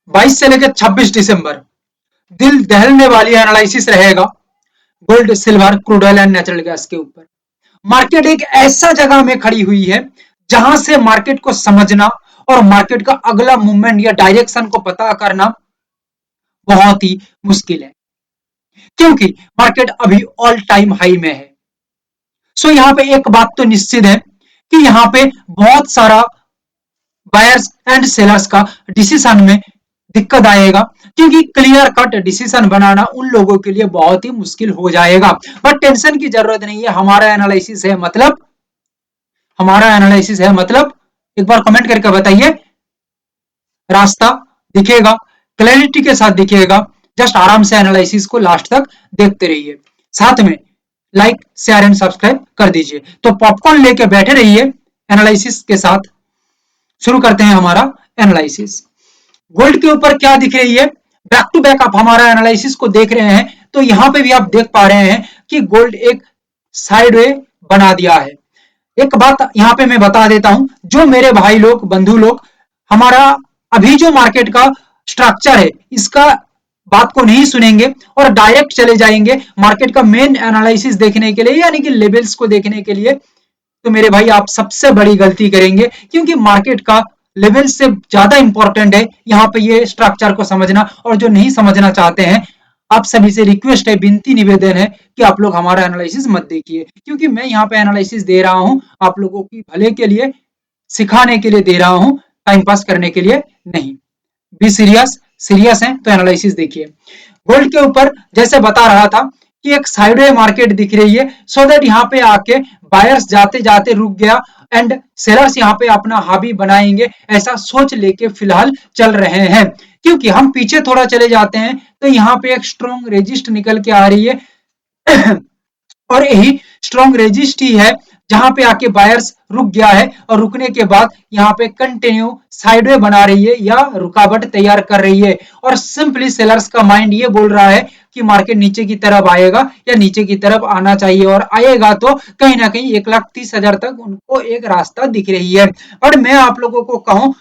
22 से लेकर 26 दिसंबर दिल दहलने वाली एनालिसिस रहेगा gold, silver, crude oil and natural gas के ऊपर। मार्केट एक ऐसा जगह में खड़ी हुई है जहां से मार्केट को समझना और मार्केट का अगला मूवमेंट या डायरेक्शन को पता करना बहुत ही मुश्किल है, क्योंकि मार्केट अभी ऑल टाइम हाई में है। सो यहां पे एक बात तो निश्चित है कि यहां पे बहुत सारा बायर्स एंड सेलर्स का डिसीजन में दिक्कत आएगा, क्योंकि क्लियर कट डिसीजन बनाना उन लोगों के लिए बहुत ही मुश्किल हो जाएगा। बट टेंशन की जरूरत नहीं है, हमारा एनालिसिस है मतलब, हमारा एनालिसिस है मतलब, एक बार कमेंट करके बताइए, रास्ता दिखेगा, क्लैरिटी के साथ दिखेगा। जस्ट आराम से एनालिसिस को लास्ट तक देखते रहिए, साथ में लाइक शेयर एंड सब्सक्राइब कर दीजिए। तो पॉपकॉर्न लेके बैठे रहिए एनालिसिस के साथ। शुरू करते हैं हमारा एनालिसिस। गोल्ड के ऊपर क्या दिख रही है, बैक टू बैक आप हमारा एनालिसिस को देख रहे हैं तो यहां पे भी आप देख पा रहे हैं कि गोल्ड एक साइडवे बना दिया है। एक बात यहां पे मैं बता देता हूं, जो मेरे भाई लोग, बंधु लोग, हमारा अभी जो मार्केट का स्ट्रक्चर है इसका बात को नहीं सुनेंगे और डायरेक्ट चले जाएंगे मार्केट का मेन एनालिसिस देखने के लिए, यानी कि लेवल्स को देखने के लिए, तो मेरे भाई आप सबसे बड़ी गलती करेंगे, क्योंकि मार्केट का लेवल से ज्यादा इंपॉर्टेंट है यहाँ पे ये स्ट्रक्चर को समझना। और जो नहीं समझना चाहते हैं, आप सभी से रिक्वेस्ट है, विनती निवेदन है कि आप लोग हमारा एनालिसिस मत देखिए, क्योंकि मैं यहाँ पे एनालिसिस दे रहा हूँ आप लोगों की भले के लिए, सिखाने के लिए दे रहा हूँ, टाइम पास करने के लिए नहीं। बी सीरियस, सीरियस है तो एनालिसिस देखिए। गोल्ड के ऊपर जैसे बता रहा था कि एक साइडवे मार्केट दिख रही है, सो दैट यहाँ पे आके बायर्स जाते जाते रुक गया एंड सेलर्स यहाँ पे अपना हावी बनाएंगे, ऐसा सोच लेके फिलहाल चल रहे हैं। क्योंकि हम पीछे थोड़ा चले जाते हैं तो यहाँ पे एक स्ट्रॉन्ग रेजिस्ट निकल के आ रही है और यही स्ट्रॉन्ग रेजिस्ट ही है जहां पे आके बायर्स रुक गया है, और रुकने के बाद यहाँ पे कंटिन्यू साइडवे बना रही है या रुकावट तैयार कर रही है। और सिंपली सेलर्स का माइंड ये बोल रहा है कि मार्केट नीचे की तरफ आएगा या नीचे की तरफ आना चाहिए, और आएगा तो कहीं ना कहीं 1,30,000 तक उनको एक रास्ता दिख रही है। और मैं आप लोगों को कहूं,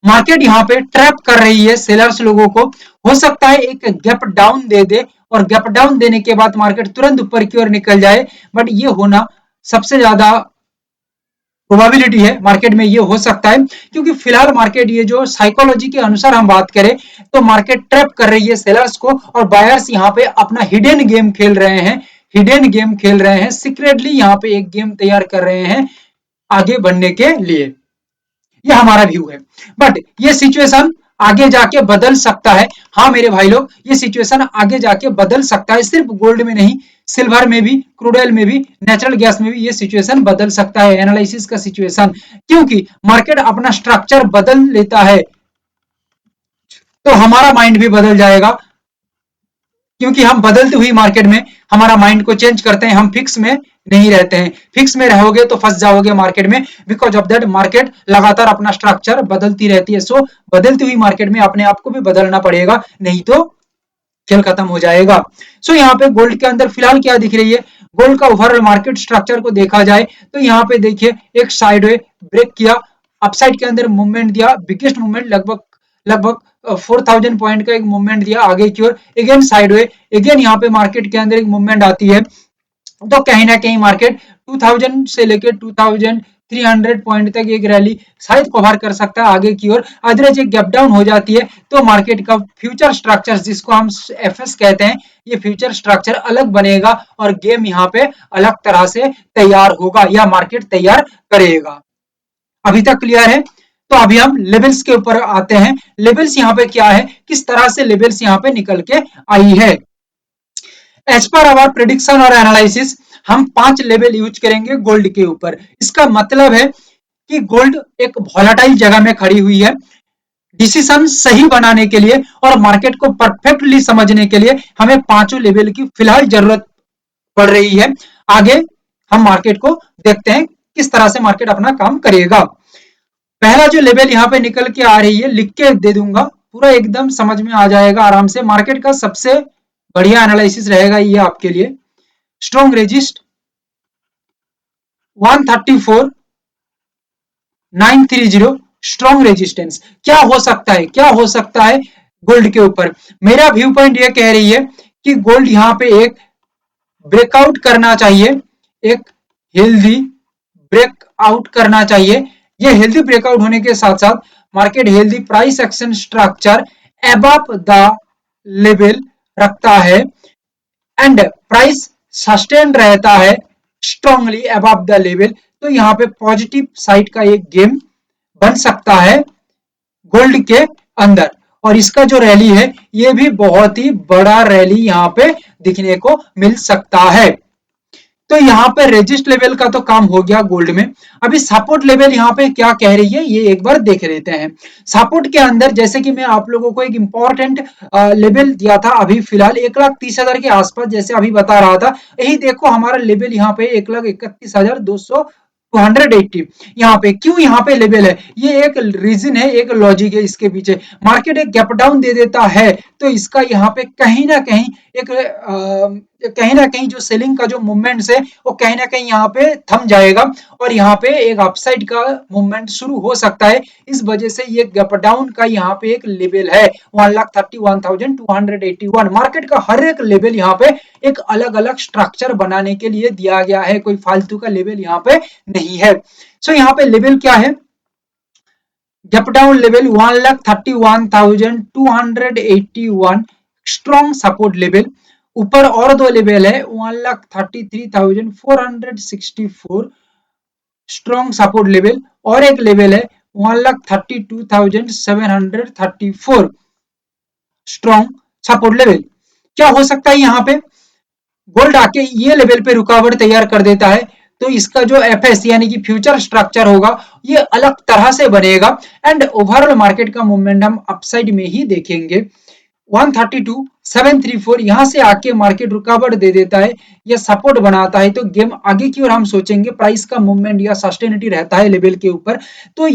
मार्केट यहाँ पे ट्रैप कर रही है सेलर्स लोगों को। हो सकता है एक गैप डाउन दे दे और गैप डाउन देने के बाद मार्केट तुरंत ऊपर की ओर निकल जाए, बट ये होना सबसे ज्यादा प्रोबेबिलिटी है मार्केट में, ये हो सकता है। क्योंकि फिलहाल मार्केट, ये जो साइकोलॉजी के अनुसार हम बात करें तो मार्केट ट्रैप कर रही है सेलर्स को, और बायर्स यहाँ पे अपना हिडन गेम खेल रहे हैं, हिडन गेम खेल रहे हैं, सीक्रेटली यहाँ पे एक गेम तैयार कर रहे हैं आगे बढ़ने के लिए। ये हमारा व्यू है, बट ये सिचुएशन आगे जाके बदल सकता है। हाँ मेरे भाई लोग, ये सिचुएशन आगे जाके बदल सकता है, सिर्फ गोल्ड में नहीं, सिल्वर में भी, क्रूड ऑयल में भी, नेचुरल गैस में भी ये सिचुएशन बदल सकता है, एनालिसिस का सिचुएशन। क्योंकि मार्केट अपना स्ट्रक्चर बदल लेता है तो हमारा माइंड भी बदल जाएगा, क्योंकि हम बदलती हुई मार्केट में हमारा माइंड को चेंज करते हैं, हम फिक्स में नहीं रहते हैं। फिक्स में रहोगे तो फंस जाओगे मार्केट में, बिकॉज ऑफ दैट मार्केट लगातार अपना स्ट्रक्चर बदलती रहती है। सो बदलती हुई मार्केट में अपने आप को भी बदलना पड़ेगा, नहीं तो खेल खत्म हो जाएगा। सो यहाँ पे गोल्ड के अंदर फिलहाल क्या दिख रही है, गोल्ड का ओवरऑल मार्केट स्ट्रक्चर को देखा जाए तो यहाँ पे देखिए एक साइडवे ब्रेक किया, अपसाइड के अंदर मूवमेंट दिया, बिगेस्ट मूवमेंट लगभग लगभग 4,000 पॉइंट का एक मूवमेंट दिया आगे की ओर, अगेन साइडवे, अगेन यहाँ पे मार्केट के अंदर एक मूवमेंट आती है। तो कहीं ना कहीं मार्केट 2000 से लेकर 2300 पॉइंट तक एक रैली शायद कवर कर सकता है आगे की ओर। अदरवाइज एक गैप डाउन हो जाती है तो मार्केट का फ्यूचर स्ट्रक्चर, जिसको हम एफएस कहते हैं, ये फ्यूचर स्ट्रक्चर अलग बनेगा और गेम यहाँ पे अलग तरह से तैयार होगा या मार्केट तैयार करेगा। अभी तक क्लियर है? तो अभी हम लेवल्स के ऊपर आते हैं। लेवल्स यहाँ पे क्या है, किस तरह से लेवल्स यहाँ पे निकल के आई है। एज पर आवर प्रिडिक्शन और एनालिसिस हम 5 लेवल यूज करेंगे गोल्ड के ऊपर। इसका मतलब है कि गोल्ड एक वॉलेटाइल जगह में खड़ी हुई है, डिसीजन सही बनाने के लिए और मार्केट को परफेक्टली समझने के लिए हमें पांचों लेवल की फिलहाल जरूरत पड़ रही है। आगे हम मार्केट को देखते हैं किस तरह से मार्केट अपना काम करेगा। पहला जो लेवल यहाँ पे निकल के आ रही है, लिख के दे दूंगा, पूरा एकदम समझ में आ जाएगा आराम से। मार्केट का सबसे बढ़िया एनालिसिस रहेगा ये आपके लिए। Strong resist 134,930 strong resistance. क्या हो सकता है, क्या हो सकता है गोल्ड के ऊपर? मेरा व्यू पॉइंट ये कह रही है कि गोल्ड यहाँ पे एक ब्रेकआउट करना चाहिए, एक हेल्दी ब्रेकआउट करना चाहिए। ये हेल्दी ब्रेकआउट होने के साथ साथ market healthy price action structure above the level रखता है एंड प्राइस सस्टेन रहता है स्ट्रांगली अबव द लेवल, तो यहाँ पे पॉजिटिव साइड का एक गेम बन सकता है गोल्ड के अंदर। और इसका जो रैली है ये भी बहुत ही बड़ा रैली यहाँ पे दिखने को मिल सकता है। तो यहाँ पे रेजिस्ट लेवल का तो काम हो गया गोल्ड में। अभी सपोर्ट लेवल यहाँ पे क्या कह रही है ये एक बार देख लेते हैं। सपोर्ट के अंदर जैसे कि मैं आप लोगों को एक इंपॉर्टेंट लेवल दिया था अभी फिलहाल 1,30,000 के आसपास, जैसे अभी बता रहा था, यही देखो हमारा लेवल यहाँ पे 1,31,200 280। यहाँ पे क्यों यहाँ पे लेवल है, ये एक रीजन है, एक लॉजिक है इसके पीछे। मार्केट एक गैप डाउन दे देता है तो इसका यहाँ पे कहीं ना कहीं एक कहीं ना कहीं जो सेलिंग का जो मूवमेंट है वो कहीं ना कहीं यहाँ पे थम जाएगा और यहाँ पे एक अपसाइड का मूवमेंट शुरू हो सकता है। इस वजह से ये गैप डाउन का यहाँ पे एक लेवल है 1,31,281। मार्केट का हर एक लेवल यहाँ पे एक अलग अलग स्ट्रक्चर बनाने के लिए दिया गया है, कोई फालतू का लेवल यहाँ पे नहीं है। सो यहाँ पे लेवल क्या है, gap down level 1,31,281 strong support level. ऊपर और दो लेवल है 1,33,464 स्ट्रॉन्ग सपोर्ट लेवल और एक लेवल है 1,32,734 स्ट्रॉन्ग सपोर्ट लेवल। क्या हो सकता है यहाँ पे, गोल्ड आके ये लेवल पे रुकावट तैयार कर देता है तो इसका जो एफएस यानी कि फ्यूचर स्ट्रक्चर होगा ये अलग तरह से बनेगा एंड ओवरऑल मार्केट का मूवमेंट हम अपसाइड में ही देखेंगे। 132,734 यहां से आके मार्केट रुकावट दे देता है या सपोर्ट बनाता है तो गेम आगे की ओर हम सोचेंगे, प्राइस का मूवमेंट या सस्टेनिटी रहता है लेवल के ऊपर तो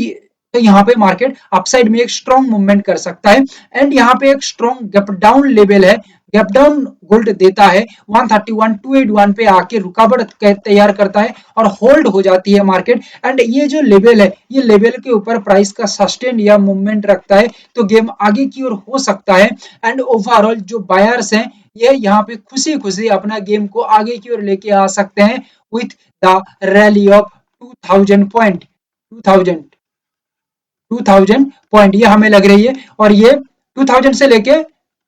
यहाँ पे मार्केट अपसाइड में एक स्ट्रॉन्ग मूवमेंट कर सकता है एंड यहाँ पे एक स्ट्रॉन्ग गैप डाउन लेवल है, गैप डाउन गोल्ड देता है 131,281 पे आके रुकावट तैयार करता है और होल्ड हो जाती है मार्केट एंड ये जो लेवल है ये लेवल के ऊपर प्राइस का सस्टेन या मूवमेंट रखता है तो गेम आगे की ओर हो सकता है एंड ओवरऑल जो बायर्स हैं ये यहाँ पे खुशी खुशी अपना गेम को आगे की ओर लेके आ सकते हैं with the rally of 2000 point 2000 point ये हमें लग रही है और ये 2000 से लेके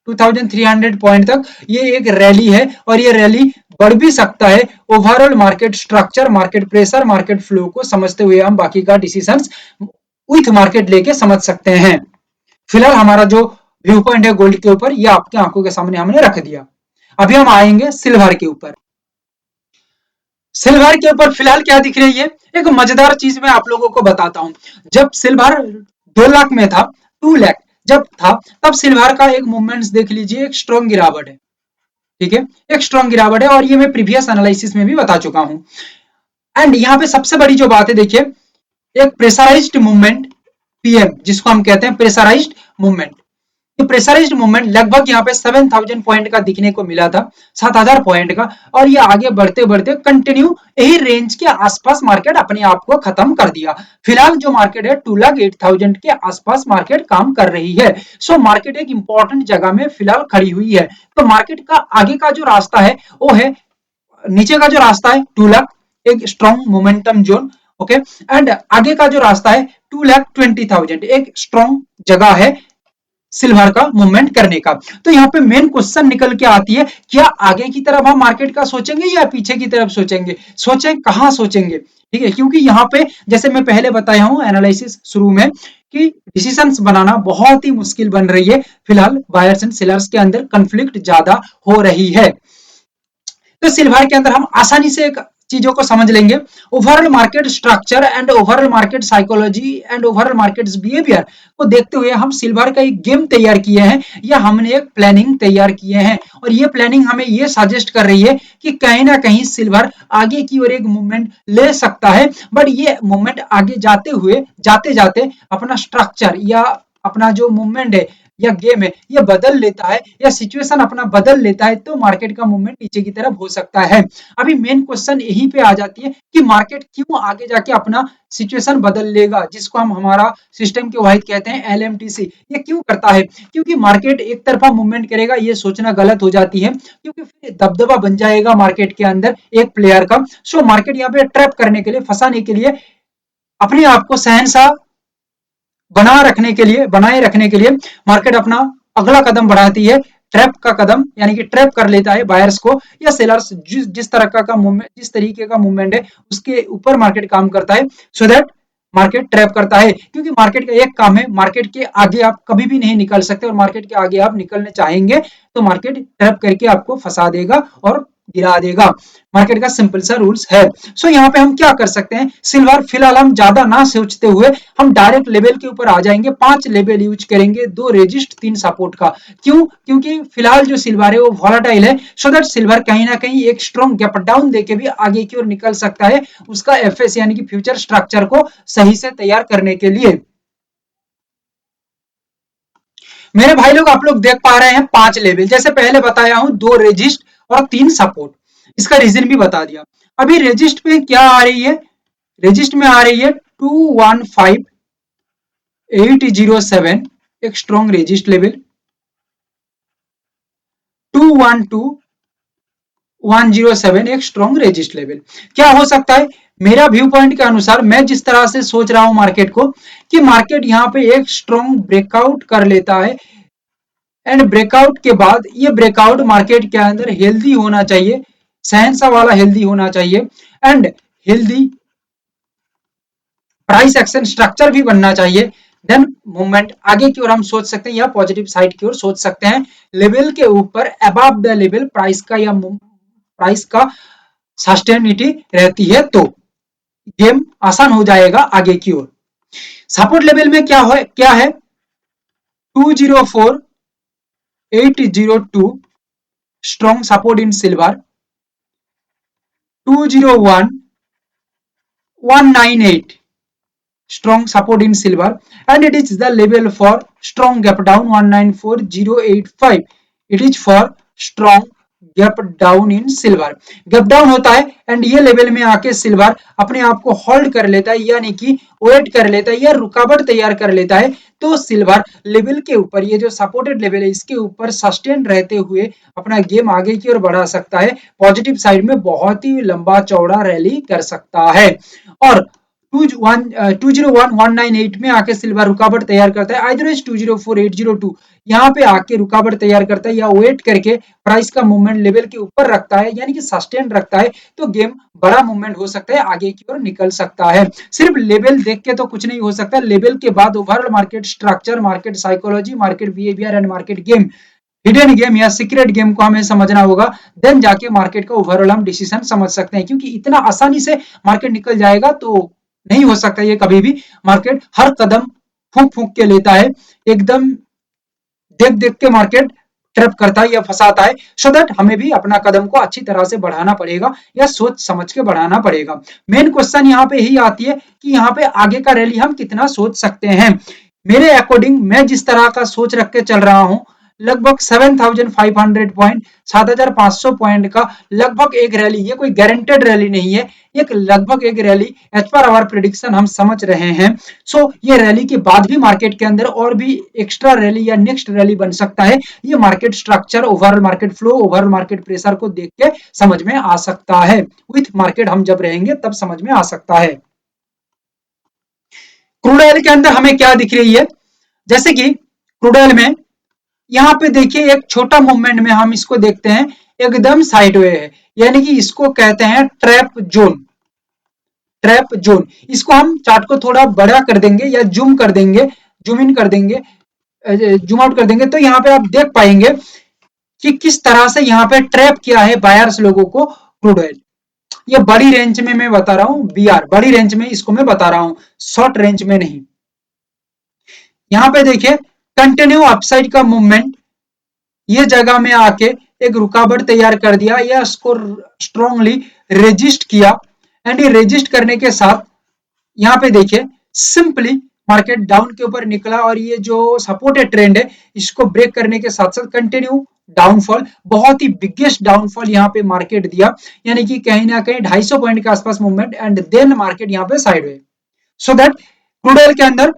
2300 पॉइंट तक ये एक रैली है और ये रैली बढ़ भी सकता है। Overall market structure, market pressure, market flow को समझते हुए हम बाकी का डिसीजंस विथ मार्केट लेके समझ सकते हैं। फिलहाल हमारा जो व्यू पॉइंट है गोल्ड के ऊपर ये आपकी आंखों के सामने हमने रख दिया। अभी हम आएंगे सिल्वर के ऊपर। सिल्वर के ऊपर फिलहाल क्या दिख रही है, एक मजेदार चीज मैं आप लोगों को बताता हूं। जब सिल्वर 2 लाख में था, 2 लाख जब था तब सिल्वर का एक मूवमेंट्स देख लीजिए, एक स्ट्रॉन्ग गिरावट है, ठीक है, एक स्ट्रॉन्ग गिरावट है और ये मैं प्रीवियस एनालिसिस में भी बता चुका हूं। एंड यहाँ पे सबसे बड़ी जो बात है देखिए, एक प्रेशराइज्ड मूवमेंट पीएम जिसको हम कहते हैं प्रेशराइज्ड मूवमेंट, ये प्रेशराइज्ड मूवमेंट लगभग यहाँ पे 7000 पॉइंट का दिखने को मिला था, 7000 पॉइंट का, और ये आगे बढ़ते बढ़ते कंटिन्यू यही रेंज के आसपास मार्केट अपने आप को खत्म कर दिया। फिलहाल जो मार्केट है 2,08,000 के आसपास मार्केट काम कर रही है। सो मार्केट एक इंपॉर्टेंट जगह में फिलहाल खड़ी हुई है। तो मार्केट का आगे का जो रास्ता है वो है, नीचे का जो रास्ता है 2 लाख, एक strong momentum zone, okay, and आगे का जो रास्ता है 2,20,000 एक स्ट्रॉन्ग जगह है सिल्वर का मूवमेंट करने का। तो यहाँ पे मेन क्वेश्चन निकल के आती है, क्या आगे की तरफ हम मार्केट का सोचेंगे या पीछे की तरफ सोचेंगे, सोचें कहां सोचेंगे, ठीक है, क्योंकि यहाँ पे जैसे मैं पहले बताया हूं एनालिसिस शुरू में कि डिसीजंस बनाना बहुत ही मुश्किल बन रही है। फिलहाल बायर्स एंड सेलर्स के अंदर कंफ्लिक्ट ज्यादा हो रही है। तो सिल्वर के अंदर हम आसानी से एक चीजों को समझ लेंगे, overall market structure and overall market psychology and overall market behaviour को देखते हुए हम सिल्वर का एक गेम तैयार किए हैं या हमने एक प्लानिंग तैयार किए हैं और ये प्लानिंग हमें ये सजेस्ट कर रही है कि कहीं ना कहीं सिल्वर आगे की ओर एक मूवमेंट ले सकता है, बट ये मूवमेंट आगे जाते हुए जाते जाते अपना स्ट्रक्चर या अपना जो मूवमेंट है या गेम है ये बदल लेता है या सिचुएशन अपना बदल लेता है, तो मार्केट का मूवमेंट नीचे की तरफ हो सकता है। अभी मेन क्वेश्चन यहीं पे आ जाती है कि मार्केट क्यों आगे जाके अपना सिचुएशन बदल लेगा, जिसको हम हमारा सिस्टम के वाहिद कहते हैं एलएमटीसी। ये क्यों करता है? क्योंकि मार्केट एक तरफा मूवमेंट करेगा ये सोचना गलत हो जाती है, क्योंकि फिर दबदबा बन जाएगा मार्केट के अंदर एक प्लेयर का। सो मार्केट यहाँ पे ट्रैप करने के लिए, फंसाने के लिए, अपने आप को शहंशाह बनाए रखने के लिए मार्केट अपना अगला कदम बढ़ाती है, ट्रैप का कदम, यानी कि ट्रैप कर लेता है बायर्स को या सेलर्स, जिस तरह का मूवमेंट, जिस तरीके का मूवमेंट है उसके ऊपर मार्केट काम करता है, सो दैट मार्केट ट्रैप करता है। क्योंकि मार्केट का एक काम है, मार्केट के आगे आप कभी भी नहीं निकल सकते, और मार्केट के आगे आप निकलने चाहेंगे तो मार्केट ट्रैप करके आपको फंसा देगा और गिरा देगा। मार्केट का सिंपल सा रूल्स है। सो यहाँ पे हम क्या कर सकते हैं, सिल्वर फिलहाल हम ज्यादा ना सोचते हुए हम डायरेक्ट लेवल के ऊपर आ जाएंगे, 5 लेवल यूज करेंगे, 2 रेजिस्ट 3 सपोर्ट का। क्यों? क्योंकि फिलहाल जो सिल्वर है वो वॉलेटाइल है, सो दैट सिल्वर कहीं ना कहीं एक स्ट्रॉन्ग गैप डाउन देके भी आगे की ओर निकल सकता है, उसका एफएस यानी कि फ्यूचर स्ट्रक्चर को सही से तैयार करने के लिए। मेरे भाई लोग आप लोग देख पा रहे हैं 5 लेवल, जैसे पहले बताया हूं 2 रेजिस्ट और 3 सपोर्ट, इसका रीजन भी बता दिया। अभी रेजिस्ट पे क्या आ रही है, रेजिस्ट में आ रही है 215807, एक स्ट्रॉन्ग रेजिस्ट लेवल, 212107 एक स्ट्रॉन्ग रेजिस्ट लेवल। क्या हो सकता है? मेरा व्यू पॉइंट के अनुसार, मैं जिस तरह से सोच रहा हूं मार्केट को, कि मार्केट यहाँ पे एक स्ट्रॉन्ग ब्रेकआउट कर लेता है, एंड ब्रेकआउट के बाद ये ब्रेकआउट मार्केट के अंदर हेल्दी होना चाहिए, सहनसा वाला हेल्दी होना चाहिए, and healthy price action structure भी बनना चाहिए। देन मूवमेंट आगे की ओर हम सोच सकते हैं या पॉजिटिव साइड की ओर सोच सकते हैं, लेवल के ऊपर अबव द लेवल प्राइस का या प्राइस का सस्टेनिटी रहती है, तो गेम आसान हो जाएगा आगे की ओर। सपोर्ट लेवल में क्या है 204802 strong support in silver, 201198 strong support in silver, and it is the level for strong gap down 194085, it is for strong gap down in silver. Gap down होता है एंड ये लेवल में आके silver अपने आप को होल्ड कर लेता है, यानी कि वेट कर लेता है या रुकावट तैयार कर लेता है, तो सिल्वर लेवल के ऊपर, ये जो सपोर्टेड लेवल है इसके ऊपर सस्टेन रहते हुए अपना गेम आगे की ओर बढ़ा सकता है, पॉजिटिव साइड में बहुत ही लंबा चौड़ा रैली कर सकता है। और 201198 में आके सिल्वर रुकावट तैयार करता है, आइदरवाइज 204802 यहाँ पे आके रुकावट तैयार करता है या वेट करके प्राइस का मूवमेंट लेवल के ऊपर रखता है, यानी कि सस्टेन रखता है, तो गेम बड़ा मूवमेंट हो सकता है, आगे की ओर निकल सकता है। सिर्फ लेवल देख के तो कुछ नहीं हो सकता, लेवल के बाद overall market structure, market psychology, market behaviour and market game, hidden game या सीक्रेट गेम को हमें समझना होगा, देन जाके मार्केट का ओवरऑल हम डिसीजन समझ सकते हैं। क्योंकि इतना आसानी से मार्केट निकल जाएगा तो नहीं हो सकता ये कभी भी, मार्केट हर कदम फूक फूक के लेता है, एकदम देख देख के मार्केट ट्रैप करता है या फंसाता है, सो दैट हमें भी अपना कदम को अच्छी तरह से बढ़ाना पड़ेगा या सोच समझ के बढ़ाना पड़ेगा। मेन क्वेश्चन यहाँ पे यही आती है कि यहाँ पे आगे का रैली हम कितना सोच सकते हैं। मेरे अकॉर्डिंग मैं जिस तरह का सोच रख के चल रहा हूँ, लगभग 7500 पॉइंट, 7500 पॉइंट का लगभग एक रैली, ये कोई गारंटेड रैली नहीं है, एक लगभग एक rally as per our prediction हम समझ रहे हैं। सो ये रैली के बाद भी मार्केट के अंदर और भी एक्स्ट्रा रैली या नेक्स्ट रैली बन सकता है, ये market structure, overall market flow, overall market pressure को देख के समझ में आ सकता है, विथ मार्केट हम जब रहेंगे तब समझ में आ सकता है। क्रूड ऑयल के अंदर हमें क्या दिख रही है, जैसे कि क्रूड ऑयल में यहाँ पे देखिए एक छोटा मूवमेंट में हम इसको देखते हैं, एकदम साइडवे है, यानी कि इसको कहते हैं ट्रैप जोन। ट्रैप जोन, इसको हम चार्ट को थोड़ा बड़ा कर देंगे या जूम कर देंगे, जूम इन कर देंगे, जूम आउट कर देंगे, तो यहाँ पे आप देख पाएंगे कि किस तरह से यहाँ पे ट्रैप किया है बायर्स लोगों को क्रूड ऑयल। ये बड़ी रेंज में मैं बता रहा हूँ, बीआर बड़ी रेंज में इसको मैं बता रहा हूँ, शॉर्ट रेंज में नहीं। यहाँ पे देखिए कंटिन्यू अपसाइड का मूवमेंट, ये जगह में आके एक रुकावट तैयार कर दिया या इसको स्ट्रॉन्गली रेजिस्ट किया, एंड ये रेजिस्ट करने के साथ यहाँ पे देखिए सिंपली मार्केट डाउन के ऊपर निकला और ये जो सपोर्टेड ट्रेंड है इसको ब्रेक करने के साथ साथ कंटिन्यू डाउनफॉल, बहुत ही बिगेस्ट डाउनफॉल यहाँ पे मार्केट दिया, यानी कि कहीं ना कहीं 250 पॉइंट के आसपास मूवमेंट एंड देन मार्केट यहाँ पे sideway. So that crude oil के अंदर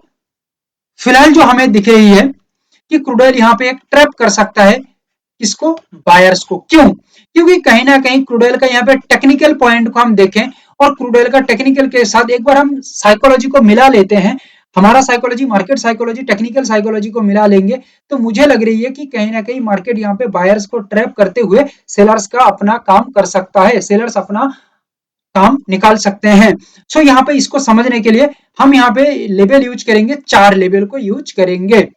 फिलहाल जो हमें दिख रही है कि क्रूड ऑयल यहाँ पे एक ट्रैप कर सकता है किसको, बायर्स को। क्यों? क्योंकि कहीं ना कहीं क्रूड ऑयल का यहाँ पे टेक्निकल पॉइंट को हम देखें और क्रूड ऑयल का टेक्निकल के साथ एक बार हम साइकोलॉजी को मिला लेते हैं, हमारा psychology, market psychology, technical psychology को मिला लेंगे तो मुझे लग रही है कि कहीं ना कहीं मार्केट यहाँ पे बायर्स को ट्रैप करते हुए सेलर्स का अपना काम कर सकता है, सेलर्स अपना काम निकाल सकते हैं। सो यहाँ पे इसको समझने के लिए हम यहाँ पे लेवल यूज करेंगे, 4 लेवल को यूज करेंगे।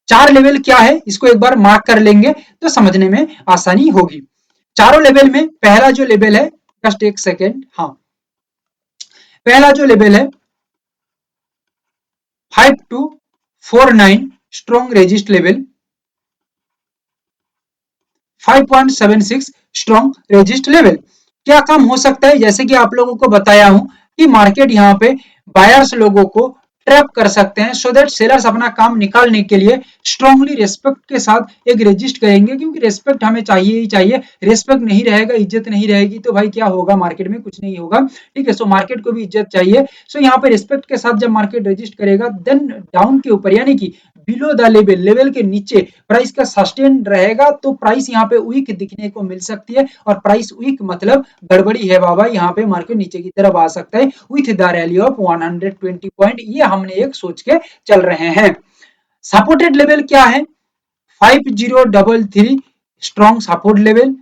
4 लेवल क्या है इसको एक बार मार्क कर लेंगे तो समझने में आसानी होगी। चारों लेवल में पहला जो लेवल है, जस्ट एक सेकेंड, हाँ, पहला जो लेवल है 5249 strong resist level, 5.76 strong resist level. क्या काम हो सकता है, जैसे कि आप लोगों को बताया हूं कि मार्केट यहाँ पे बायर्स लोगों को ट्रैप कर सकते हैं सो दैट सेलर्स अपना काम निकालने के लिए स्ट्रांगली रेस्पेक्ट के साथ एक रेजिस्ट करेंगे, क्योंकि रेस्पेक्ट हमें चाहिए ही चाहिए। रेस्पेक्ट नहीं रहेगा, इज्जत नहीं रहेगी तो भाई क्या होगा, मार्केट में कुछ नहीं होगा, ठीक है। सो मार्केट को भी इज्जत चाहिए। सो यहाँ पे रेस्पेक्ट के साथ जब मार्केट रेजिस्ट करेगा देन डाउन के ऊपर यानी कि बिलो द लेवल, लेवल के नीचे प्राइस का सस्टेन रहेगा तो प्राइस यहाँ पे वीक दिखने को मिल सकती है, और प्राइस वीक मतलब गड़बड़ी है बाबा, यहाँ पे मार्केट नीचे की तरफ आ सकता है with the rally of 120 point, ये हमने एक सोच के चल रहे हैं। सपोर्टेड लेवल क्या है, 5033 strong support level,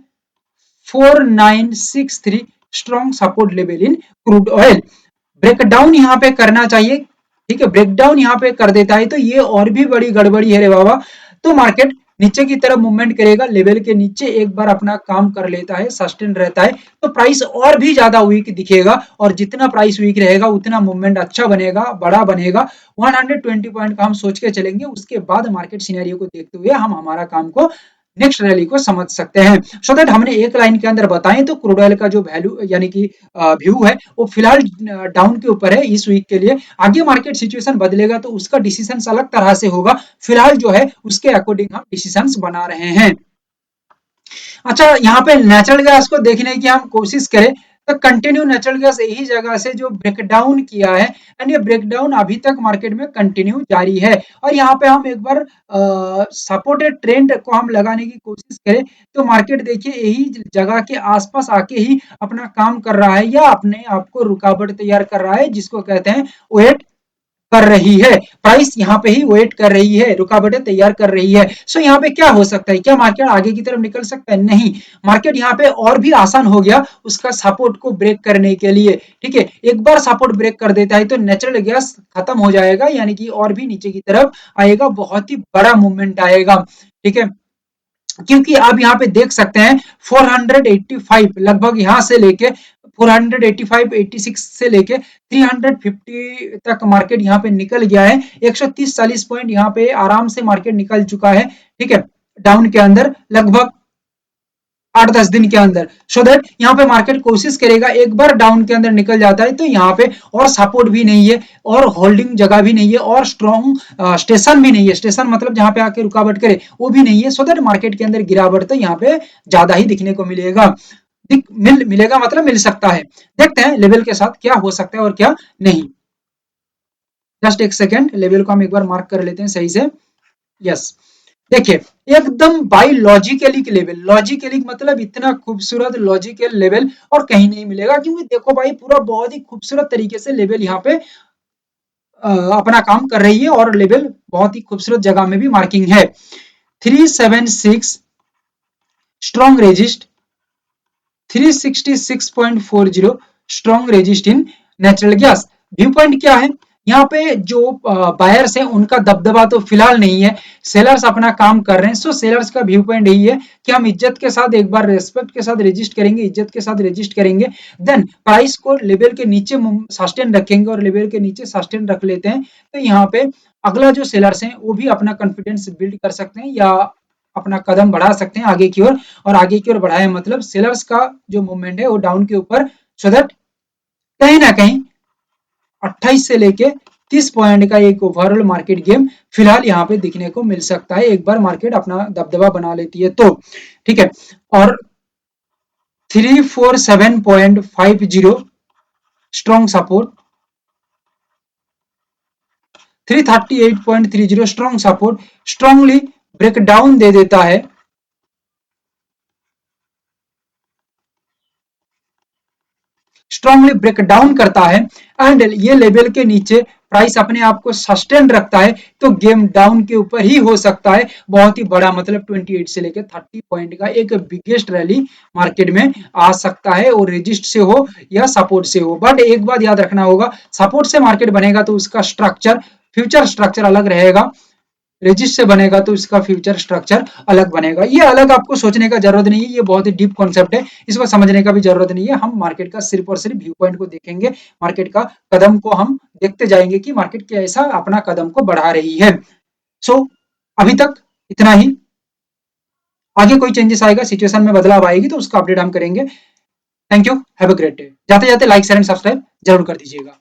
4963 strong support level in crude oil. Breakdown यहाँ पे करना चाहिए, ठीक है, ब्रेकडाउन यहाँ पे कर देता है तो ये और भी बड़ी गड़बड़ी है रे बाबा। तो मार्केट नीचे की तरफ मूवमेंट करेगा, लेवल के नीचे एक बार अपना काम कर लेता है, सस्टेन रहता है तो प्राइस और भी ज्यादा वीक दिखेगा, और जितना प्राइस वीक रहेगा उतना मूवमेंट अच्छा बनेगा, बड़ा बनेगा। 120 पॉइंट का हम सोच के चलेंगे, उसके बाद मार्केट सिनेरियो को देखते हुए हम हमारा काम को, नेक्स्ट रैली को समझ सकते हैं। सो दैट हमने एक लाइन के अंदर बताएं तो क्रूड ऑयल का जो वैल्यू यानी कि व्यू है वो फिलहाल डाउन के ऊपर है इस वीक के लिए। आगे मार्केट सिचुएशन बदलेगा तो उसका डिसीजन अलग तरह से होगा, फिलहाल जो है उसके अकॉर्डिंग हम डिसीजन बना रहे हैं। अच्छा, यहाँ पे नेचुरल गैस को देखने की हम कोशिश करें तो कंटिन्यू नेचुरल गैस यही जगह से जो ब्रेकडाउन किया है एंड ये ब्रेकडाउन अभी तक मार्केट में कंटिन्यू जारी है, और यहाँ पे हम एक बार सपोर्टेड ट्रेंड को हम लगाने की कोशिश करें तो मार्केट देखिए यही जगह के आसपास आके ही अपना काम कर रहा है या अपने आप को रुकावट तैयार कर रहा है, जिसको कहते हैं वेट कर रही है, प्राइस यहाँ पे ही वेट कर रही है, रुकावटें तैयार कर रही है। सो यहाँ पे क्या हो सकता है, क्या मार्केट आगे की तरफ निकल सकता है? नहीं, मार्केट यहाँ पे और भी आसान हो गया उसका सपोर्ट को ब्रेक करने के लिए, ठीक है। एक बार सपोर्ट ब्रेक कर देता है तो नेचुरल गैस खत्म हो जाएगा, यानी कि और भी नीचे की तरफ आएगा, बहुत ही बड़ा मूवमेंट आएगा, ठीक है। क्योंकि आप यहाँ पे देख सकते हैं 485 लगभग यहाँ से लेके 485 86 से लेके 350 तक मार्केट यहाँ पे निकल गया है, 130-40 पॉइंट यहाँ पे आराम से मार्केट निकल चुका है, ठीक है, डाउन के अंदर लगभग 8-10 दिन के अंदर। सो दैट यहाँ पे मार्केट कोशिश करेगा, एक बार डाउन के अंदर निकल जाता है तो यहाँ पे और सपोर्ट भी नहीं है और होल्डिंग जगह भी नहीं है और स्ट्रॉन्ग स्टेशन भी नहीं है, स्टेशन मतलब जहाँ पे आके रुकावट करे वो भी नहीं है। सो दैट मार्केट के अंदर गिरावट तो यहाँ पे ज्यादा ही दिखने को मिलेगा, मिलेगा मतलब मिल सकता है। देखते हैं लेवल के साथ क्या हो सकता है और क्या नहीं। जस्ट एक सेकेंड, लेवल को हम एक बार मार्क कर लेते हैं सही से। यस, देखिए एकदम बाई लॉजिकली लेवल, लॉजिकली मतलब इतना खूबसूरत लॉजिकल लेवल और कहीं नहीं मिलेगा, क्योंकि देखो भाई पूरा बहुत ही खूबसूरत तरीके से लेवल यहाँ पे अपना काम कर रही है और लेवल बहुत ही खूबसूरत जगह में भी मार्किंग है। 376 strong resist, 366.40 strong resist in natural gas. View point क्या है, यहाँ पे जो बायर्स हैं उनका दबदबा तो फिलहाल नहीं है, सेलर्स अपना काम कर रहे हैं। सो सेलर्स का व्यू पॉइंट यही है कि हम इज्जत के साथ एक बार रेस्पेक्ट के साथ रजिस्ट करेंगे, इज्जत के साथ रजिस्ट करेंगे, देन प्राइस को लेवल के नीचे सस्टेन रखेंगे और लेवल के नीचे सस्टेन रख लेते हैं तो यहाँ पे अगला जो सेलर्स हैं वो भी अपना कॉन्फिडेंस बिल्ड कर सकते हैं या अपना कदम बढ़ा सकते हैं आगे की ओर, और आगे की ओर बढ़ाए मतलब सेलर्स का जो मूवमेंट है वो डाउन के ऊपर, सो दैट कहीं ना कहीं 28 से लेके 31 पॉइंट का एक ओवरऑल मार्केट गेम फिलहाल यहाँ पे दिखने को मिल सकता है, एक बार मार्केट अपना दबदबा बना लेती है तो। ठीक है, और 347.50 strong support, 338.30 strong support strongly breakdown दे देता है, स्ट्रांगली ब्रेकडाउन करता है एंड ये लेवल के नीचे प्राइस अपने आप को सस्टेन रखता है तो गेम डाउन के ऊपर ही हो सकता है, बहुत ही बड़ा मतलब 28 से लेकर 30 पॉइंट का एक बिगेस्ट रैली मार्केट में आ सकता है, और रेजिस्ट से हो या सपोर्ट से हो। बट एक बात याद रखना होगा, सपोर्ट से मार्केट बनेगा तो उसका स्ट्रक्चर, फ्यूचर स्ट्रक्चर अलग रहेगा, रेजिस्ट से बनेगा तो इसका फ्यूचर स्ट्रक्चर अलग बनेगा। ये अलग आपको सोचने का जरूरत नहीं है, ये बहुत ही डीप कॉन्सेप्ट है, इसको समझने का भी जरूरत नहीं है। हम मार्केट का सिर्फ और सिर्फ व्यू पॉइंट को देखेंगे, मार्केट का कदम को हम देखते जाएंगे कि मार्केट कैसा अपना कदम को बढ़ा रही है। सो अभी तक इतना ही, आगे कोई चेंजेस आएगा, सिचुएशन में बदलाव आएगी तो उसका अपडेट हम करेंगे। Thank you, have a great day. जाते जाते लाइक शेयर एंड सब्सक्राइब जरूर कर दीजिएगा।